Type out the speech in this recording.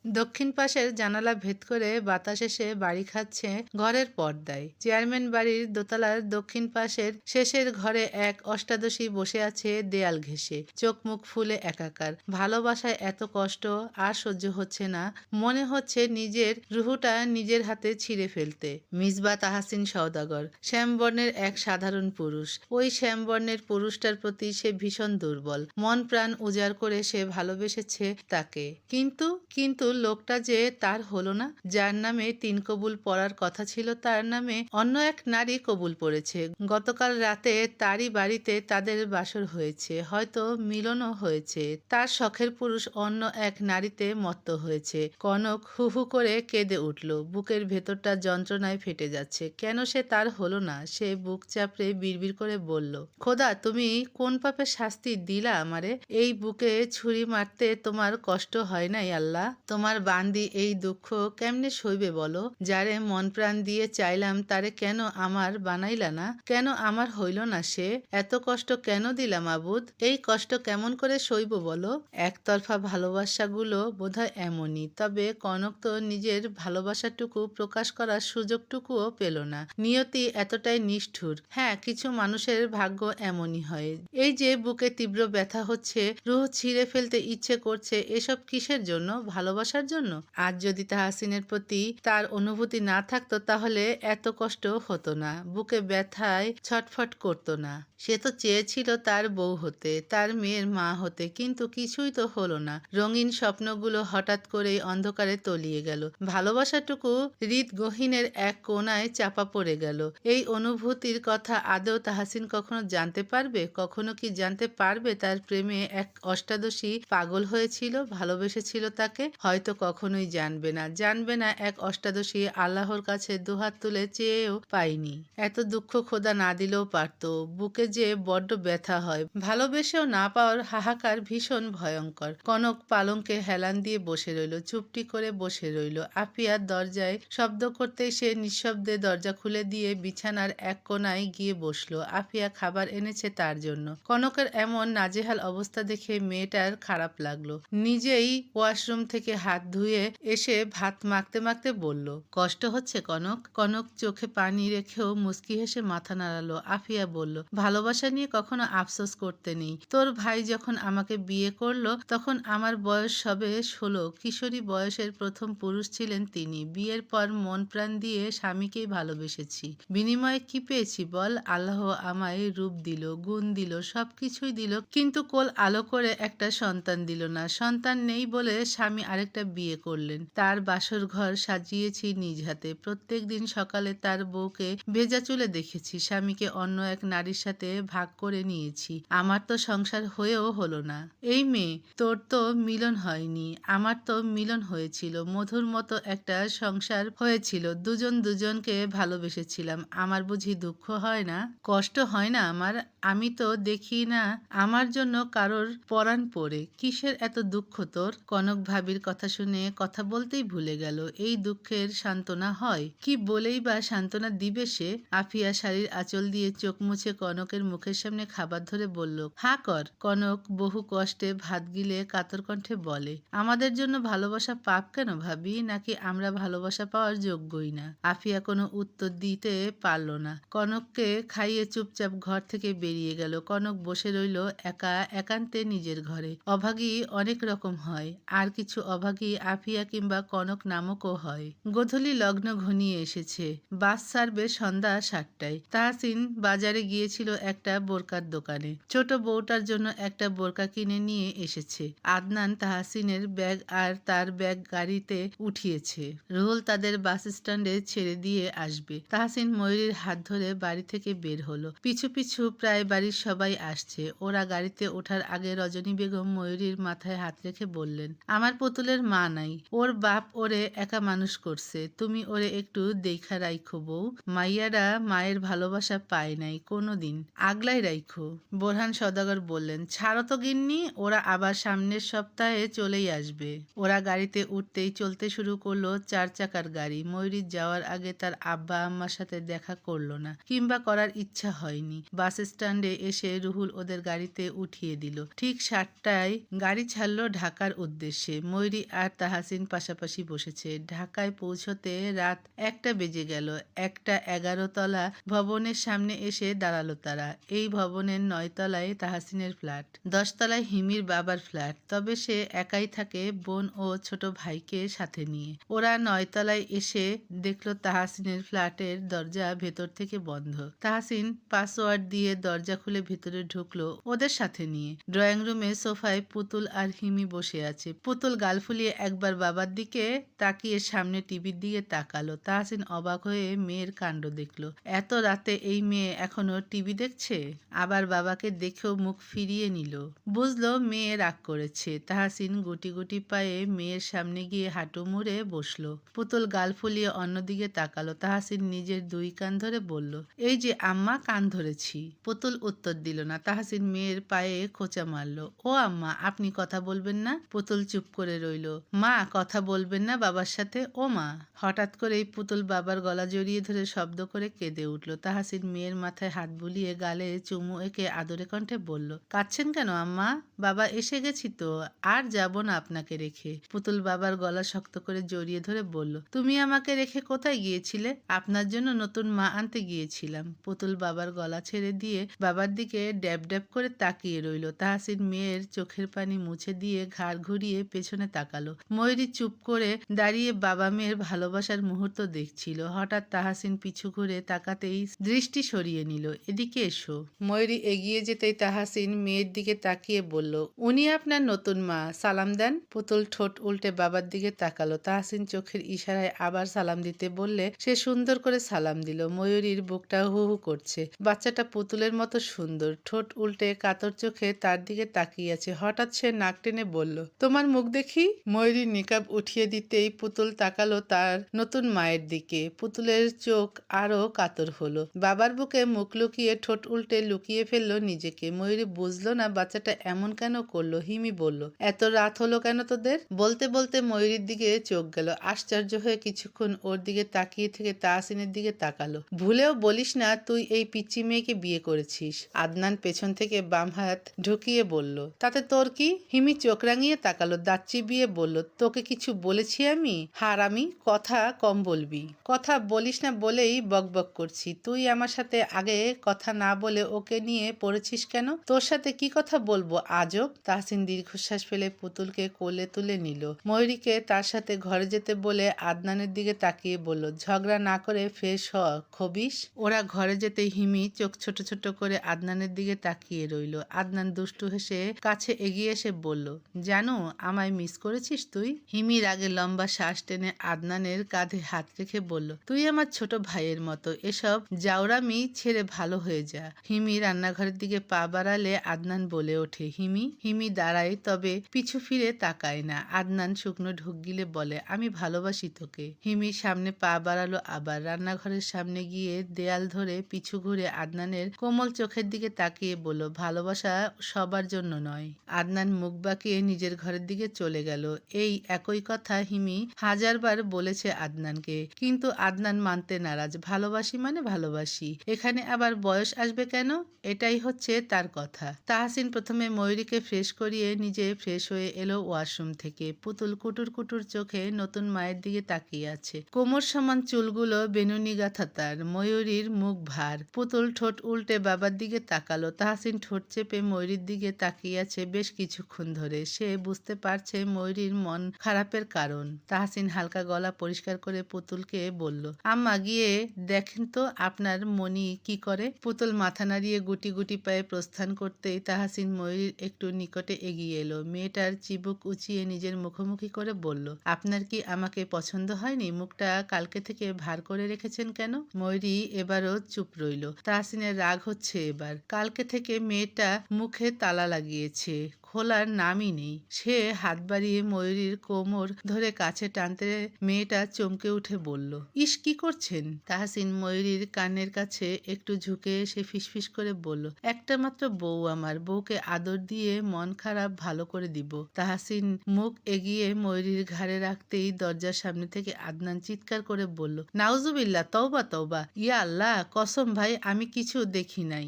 দক্ষিণ পাশের জানালা ভেদ করে বাতাস এসে বাড়ি খাচ্ছে ঘরের পর্দায়। চেয়ারম্যান বাড়ির দোতলার দক্ষিণ পাশের শেষের ঘরে এক অষ্টাদশী বসে আছে দেয়াল ঘেঁষে, চোখ মুখ ফুলে একাকার। ভালোবাসায় এত কষ্ট আর সহ্য হচ্ছে না, মনে হচ্ছে নিজের রুহুটা নিজের হাতে ছিঁড়ে ফেলতে। মিসবাহ তাহসিন সওদাগর শ্যামবর্ণের এক সাধারণ পুরুষ। ওই শ্যামবর্ণের পুরুষটার প্রতি সে ভীষণ দুর্বল। মন প্রাণ উজাড় করে সে ভালোবেসেছে তাকে, কিন্তু কিন্তু লোকটা যে তার হলো না। যার নামে 3 কবুল পড়ার কথা ছিল তার নামে অন্য এক নারী কবুল পড়েছে। গতকাল রাতে তারই বাড়িতে তাদের বাসর হয়েছে, হয়তো মিলনও হয়েছে। তার শখের পুরুষ অন্য এক নারীতে মত্ত হয়েছে। কনক হু হু করে কেঁদে উঠল। বুকের ভেতরটা যন্ত্রণায় ফেটে যাচ্ছে। কেন সে তার হলো না? সে বুক চাপড়ে বিড়বিড় করে বলল, খোদা তুমি কোন পাপের শাস্তি দিলা আমারে? এই বুকে ছুরি মারতে তোমার কষ্ট হয় নাই আল্লাহ? তোমার বান্দি এই দুঃখ কেমনে সইবে বলো? যারে মন প্রাণ দিয়ে চাইলাম তারে কেন আমার বানাইলা না? কেন আমার হইল না সে? এত কষ্ট কেন দিলাম আবুদ? এই কষ্ট কেমন করে সইব বলো? একতরফা ভালোবাসাগুলো বোধহয় এমনই। তবে কনক তো নিজের ভালোবাসাটুকু প্রকাশ করার সুযোগটুকুও পেল না। নিয়তি এতটাই নিষ্ঠুর। হ্যাঁ, কিছু মানুষের ভাগ্য এমনই হয়। এই যে বুকে তীব্র ব্যথা হচ্ছে, রুহ ছিঁড়ে ফেলতে ইচ্ছে করছে, এসব কিসের জন্য? ভালোবাসার জন্য? আজ যদি তাহসিনের প্রতি তার অনুভূতি না থাকতো তাহলে এত কষ্ট হতো না, বুকে ব্যথায় ছটফট করতো না। সে তো চেয়েছিল তার বউ হতে, তার মেয়ের মা হতে, কিন্তু কিছুই তো হলো না। রঙিন স্বপ্নগুলো হঠাৎ করেই অন্ধকারে তলিয়ে গেল। ভালোবাসাটুকু হৃদগহীনের এক কোণায় চাপা পড়ে গেল। এই অনুভূতির কথা আদৌ তাহসিন কখনো জানতে পারবে? কখনো কি জানতে পারবে তার প্রেমে এক অষ্টাদশী পাগল হয়েছিল, ভালোবেসেছিল তাকে? হয়তো কখনোই জানবে না। জানবে না এক অষ্টাদশী আল্লাহর কাছে দুহাত তুলে চেয়েও পায়নি। এত দুঃখ খোদা না দিলেও পারত। বুকে যে বড্ড ব্যথা হয়। ভালোবেসেও না পাওয়ার হাহাকার ভীষণ ভয়ঙ্কর। কনক পালঙ্কে হেলান দিয়ে বসে রইল, চুপটি করে বসে রইল। আফিয়ার দরজায় শব্দ করতেই সে নিঃশব্দে দরজা খুলে দিয়ে বিছানার এক কোণায় গিয়ে বসলো। আফিয়া খাবার এনেছে তার জন্য। কনকের এমন নাজেহাল অবস্থা দেখে মেয়েটার খারাপ লাগলো। নিজেই ওয়াশরুম থেকে হাত ধুয়ে এসে ভাত মাখতে মাখতে বলল, কষ্ট হচ্ছে কনক? কনক চোখে পানি রেখেও মুচকি হেসে মাথা নাড়ালো। আফিয়া বলল, ভালোবাসা নিয়ে কখনো আফসোস করতে নেই। তোর ভাই যখন আমাকে বিয়ে করলো তখন আমার বয়স সবে 16। কিশোরী বয়সের প্রথম পুরুষ ছিলেন তিনি। বিয়ের পর মন প্রাণ দিয়ে স্বামীকেই ভালোবেসেছি। বিনিময়ে কি পেয়েছি বল? আল্লাহ আমায় রূপ দিল, গুণ দিল, সবকিছুই দিল, কিন্তু কোল আলো করে একটা সন্তান দিল না। সন্তান নেই বলে স্বামী আরেকটা বিয়ে করলেন। তার বাসর ঘর সাজিয়েছি নিজ হাতে। প্রত্যেক দিন সকালে তার বউকে ভেজা চুলে দেখেছি। স্বামীকে অন্য এক নারীর সাথে ভাগ করে নিয়েছি। আমার তো সংসার হয়েও হলো না। এই মেয়ে, তোর তো মিলন হয়নি, আমার তো মিলন হয়েছিল। মধুর মতো একটা সংসার হয়েছিল। দুজন দুজনকে ভালোবেসেছিলাম। আমার বুঝি দুঃখ হয় না? কষ্ট হয় না আমার? আমি তো দেখি না আমার জন্য কারোর পরাণ পড়ে। কিসের এত দুঃখ তোর? কনক ভাবির কথা শুনে কথা বলতেই ভুলে গেল। এই দুঃখের সান্ত্বনা হয়? কি বলেই বা সান্ত্বনা দিবে সে? আফিয়া শাড়ির আঁচল দিয়ে চোখ মুছে কনকের মুখের সামনে খাবার ধরে বলল, হা কর। কনক বহু কষ্টে ভাত গিলে কাতর কণ্ঠে বলে, আমাদের জন্য ভালোবাসা পাপ কেন ভাবি? নাকি আমরা ভালোবাসা পাওয়ার যোগ্যই না? আফিয়া কোনো উত্তর দিতে পারল না। কনককে খাইয়ে চুপচাপ ঘর থেকে বেরিয়ে গেল। কনক বসে রইল একা একান্তে নিজের ঘরে। অভাগী অনেক রকম হয়, আর কিছু অভাগী আফিয়া কিংবা কনক নামকও হয়। গোধূলি লগ্ন ঘনিয়ে এসেছে। বাস ছাড়বে সন্ধ্যা 7টায়। তাহসিন বাজারে গিয়েছিল একটা বোরকার দোকানে। ছোট বউটার জন্য একটা বোরকা কিনে নিয়ে এসেছে। আদনান তাহসিনের ব্যাগ আর তার ব্যাগ গাড়িতে উঠিয়েছে। রুহুল তাদের বাস স্ট্যান্ডে ছেড়ে দিয়ে আসবে। তাহসিন ময়ূরীর হাত ধরে বাড়ি থেকে বের হলো। পিছু পিছু প্রায় বাড়ির সবাই আসছে। ওরা গাড়িতে ওঠার আগে রজনী বেগম ময়ূরীর মাথায় হাত রেখে বললেন, আমার পুতুলের মা নাই, ওর বাপ ওরে একা মানুষ করছে, তুমি ওরে একটু দেখা রাইখো বউ। মাইয়ারা মায়ের ভালোবাসা পায় নাই কোনোদিন, আগলাই রাইখো। বোরহান সওদাগর বললেন, ছাড়ো তো গিন্নি, ওরা আবার সামনের সপ্তাহে চলেই আসবে। ওরা গাড়িতে উঠতেই চলতে শুরু করলো 4 চাকার গাড়ি। ময়ূরী যাওয়ার আগে তার আব্বা আম্মার সাথে দেখা করলো না, কিংবা করার ইচ্ছা হয়নি। বাস স্ট্যান্ডে এসে রুহুল ওদের গাড়িতে উঠিয়ে দিল। ঠিক 7টায় গাড়ি ছাড়লো ঢাকার উদ্দেশ্যে। ময়ূরী আর তাহাসিন পাশাপাশি বসেছে। ঢাকায় পৌঁছতে রাত 1টা বেজে গেল। একটা 11 তলা ভবনের সামনে এসে দাঁড়ালো তারা। এই ভবনের 9 তলায় তাহাসিনের ফ্ল্যাট, 10 তলায় হিমির বাবার ফ্ল্যাট। তবে সে একাই থাকে, বোন ও ছোট ভাইকে সাথে নিয়ে। ওরা 9 তলায় এসে দেখলো তাহাসিনের ফ্ল্যাটের দরজা ভেতর থেকে বন্ধ। তাহাসিন পাসওয়ার্ড দিয়ে দরজা খুলে ভেতরে ঢুকলো ওদের সাথে নিয়ে। ড্রয়িং রুমে সোফায় পুতুল আর হিমি বসে আছে। পুতুল গাল ফুলিয়ে একবার বাবার দিকে তাকিয়ে সামনে টিভির দিকে তাকালো। তাহসিন অবাক হয়ে মেয়ের কাণ্ড দেখলো। এত রাতে এই মেয়ে এখনো টিভি দেখছে। আবার বাবাকে দেখেও মুখ ফিরিয়ে নিল। বুঝলো মেয়ে রাগ করেছে। তাহসিন গুটি গুটি পায়ে মেয়ের সামনে গিয়ে হাঁটু মুড়ে বসলো। পুতুল গাল ফুলিয়ে অন্যদিকে তাকালো। তাহসিন নিজের 2 কান ধরে বলল, এই যে আম্মা, কান ধরেছি। পুতুল উত্তর দিল না। তাহসিন মেয়ের পায়ে খোঁচা মারল। ও আম্মা, আপনি কথা বলবেন না? পুতুল চুপ করে রইল। মা, কথা বলবেন না বাবার সাথে? ও মা। হঠাৎ করেই পুতুল বাবার গলা জড়িয়ে ধরে শব্দ করে কেঁদে উঠল। তাহসিন মেয়ের মাথায় হাত বুলিয়ে গালে চুমু এঁকে আদরে কণ্ঠে বলল, কাঁদছেন কেন আম্মা? বাবা, এসে গেছি তো, আর যাব না আপনাকে রেখে। পুতুল বাবার গলা শক্ত করে জড়িয়ে ধরে বলল, তুমি আমাকে রেখে কোথায় গিয়েছিলে? আপনার জন্য নতুন মা আনতে গিয়েছিলাম। পুতুল বাবার গলা ছেড়ে দিয়ে বাবার দিকে ড্যাব ড্যাব করে তাকিয়ে রইল। তাহসিন মেয়ের চোখের পানি মুছে দিয়ে ঘাড় ঘুরিয়ে পেছনে তাকালো। ময়ূরী চুপ করে দাঁড়িয়ে বাবা মেয়ের ভালোবাসার মুহূর্ত দেখছিল। হঠাৎ তাহসিন পিছু ঘুরে তাকাতেই দৃষ্টি সরিয়ে নিল। এদিকে এসো। ময়ূরী এগিয়ে যেতেই তাহসিন মেয়ের দিকে তাকিয়ে বলল, উনি আপনার নতুন মা, সালাম দেন। পুতুল ঠোঁট উল্টে বাবার দিকে তাকালো। তাহসিন চোখের ইশারায় আবার সালাম দিতে বললে সে সুন্দর করে সালাম দিল। ময়ূরীর বুকটা হু হু করছে। বাচ্চাটা পুতুলের মতো সুন্দর। ঠোঁট উল্টে কাতর চোখে তার দিকে তাকিয়ে আছে। হঠাৎ সে নাক টেনে বলল, তোমার মুখ দেখি। ময়ূরীর নিকাব উঠিয়ে দিতেই পুতুল তাকালো তার নতুন মায়ের দিকে। পুতুলের চোখ আরো কাতর হলো। বাবার বুকে মুখ লুকিয়ে ঠোঁট উল্টে লুকিয়ে ফেললো নিজেকে। ময়ূরী বুঝলো না বাচ্চাটা এমন কেন করলো। হিমি বলল, এত রাত হলো কেন তোদের? বলতে বলতে ময়ূরীর দিকে চোখ গেল। আশ্চর্য হয়ে কিছুক্ষণ ওর দিকে তাকিয়ে থেকে তাহসিনের দিকে তাকালো। ভুলেও বলিস না তুই এই পিচ্চি মেয়েকে বিয়ে করেছিস। আদনান পেছন থেকে বাম হাত ঢুকিয়ে বলল, তাতে তোর কি? হিমি চোখ রাঙিয়ে তাকালো, দাঁত চিবিয়ে বলল, তোকে কিছু বলেছি আমি? হারামি, কথা কম বলবি। কথা বলিস না বলেই বকবক করছি। তুই আমার সাথে আগে কথা না বলে ওকে নিয়ে পড়েছিস কেন? তোর সাথে কি কথা বলবো আজব। তাহসিন দীর্ঘশ্বাস ফেলে পুতুলকে কোলে তুলে নিল। ময়ূরীকে তার সাথে ঘরে যেতে বলে আদনানের দিকে তাকিয়ে বলল, ঝগড়া না করে ফ্রেশ হ খবিস। ওরা ঘরে যেতে হিমি চোখ ছোট ছোট করে আদনানের দিকে তাকিয়ে রইল। আদনান দুষ্টু হেসে কাছে এগিয়ে এসে বলল, জানো আমায় মিস করেছিস তুই? হিমির আগে লম্বা শ্বাস টেনে আদনানের কাঁধে হাত রেখে বলল, তুই আমার ছোট ভাইয়ের মতো। এসব জাউরামি ছেড়ে ভালো হয়ে যা। হিমি রান্নাঘরের দিকে পা বাড়ালে আদনান বলে ওঠে, হিমি। হিমি দাঁড়ায়, তবে পিছু ফিরে তাকায় না। আদনান শুকনো ঢোক গিলে বলে, আমি ভালোবাসি তোকে। হিমি সামনে পা বাড়ালো আবার। রান্নাঘরের সামনে গিয়ে দেয়াল ধরে পিছু ঘুরে আদনানের কোমল চোখের দিকে তাকিয়ে বলল, ভালোবাসা সবার জন্য নয়। আদনান মুখ বাঁকিয়ে নিজের ঘরের দিকে চলে গেল। এই একই কথা হিমি হাজারবার বলেছে আদনানকে, কিন্তু আদনান মানতে নারাজ। ভালোবাসি মানে ভালোবাসি, এখানে আবার বয়স আসবে কেন? এটাই হচ্ছে তার কথা। তাহসিন প্রথমে ময়ূরীকে ফ্রেশ করিয়ে নিজে ফ্রেশ হয়ে এলো ওয়াশরুম থেকে। পুতুল কুটুর কুটুর চোখে নতুন মায়ের দিকে তাকিয়ে আছে। কোমর সমান চুলগুলো বেনুনি গাঁথা তার। ময়ূরীর মুখ ভার। পুতুল ঠোঁট উল্টে বাবার দিকে তাকালো। তাহসিন ঠোঁট চেপে ময়ূরীর দিকে তাকিয়ে আছে বেশ কিছুক্ষণ ধরে। সে বুঝতে পারছে ময়ূরীর মন খারাপের কারণ। তাহসিন হালকা গলা পরিষ্কার করে পুতুলকে বলল, আম্মা গিয়ে দেখেন তো আপনার মনি কি করে। পুতুল মাথা নাড়িয়ে গুটি গুটি পায়ে প্রস্থান করতেই তাহসিন ময়ূরীর একটু নিকটে এগিয়ে এলো। মেয়েটার চিবুক উঁচিয়ে নিজের মুখোমুখি করে বলল, আপনার কি আমাকে পছন্দ হয়নি? মুখটা কালকে থেকে ভার করে রেখেছেন কেন? ময়ূরী এবারও চুপ রইল। তাহসিনের রাগ হচ্ছে এবার। কালকে থেকে মেয়েটা মুখে তালা লাগিয়েছে, খোলার নামই নেই। সে হাত বাড়িয়ে ময়ূরীর কোমর ধরে কাছে টানতে মেয়েটা চমকে উঠে বলল, ইস কি করছেন? তাহসিন ময়ূরীর কানের কাছে একটু ঝুঁকে এসে ফিসফিস করে বলল, একটা মাত্র বউ আমার, বউকে আদর দিয়ে মন খারাপ ভালো করে দিব। তাহসিন মুখ এগিয়ে ময়ূরীর ঘাড়ে রাখতেই দরজার সামনে থেকে আদনান চিৎকার করে বলল, নাউজুবিল্লাহ, তওবা তওবা, ইয়া আল্লাহ, কসম ভাই আমি কিছু দেখি নাই।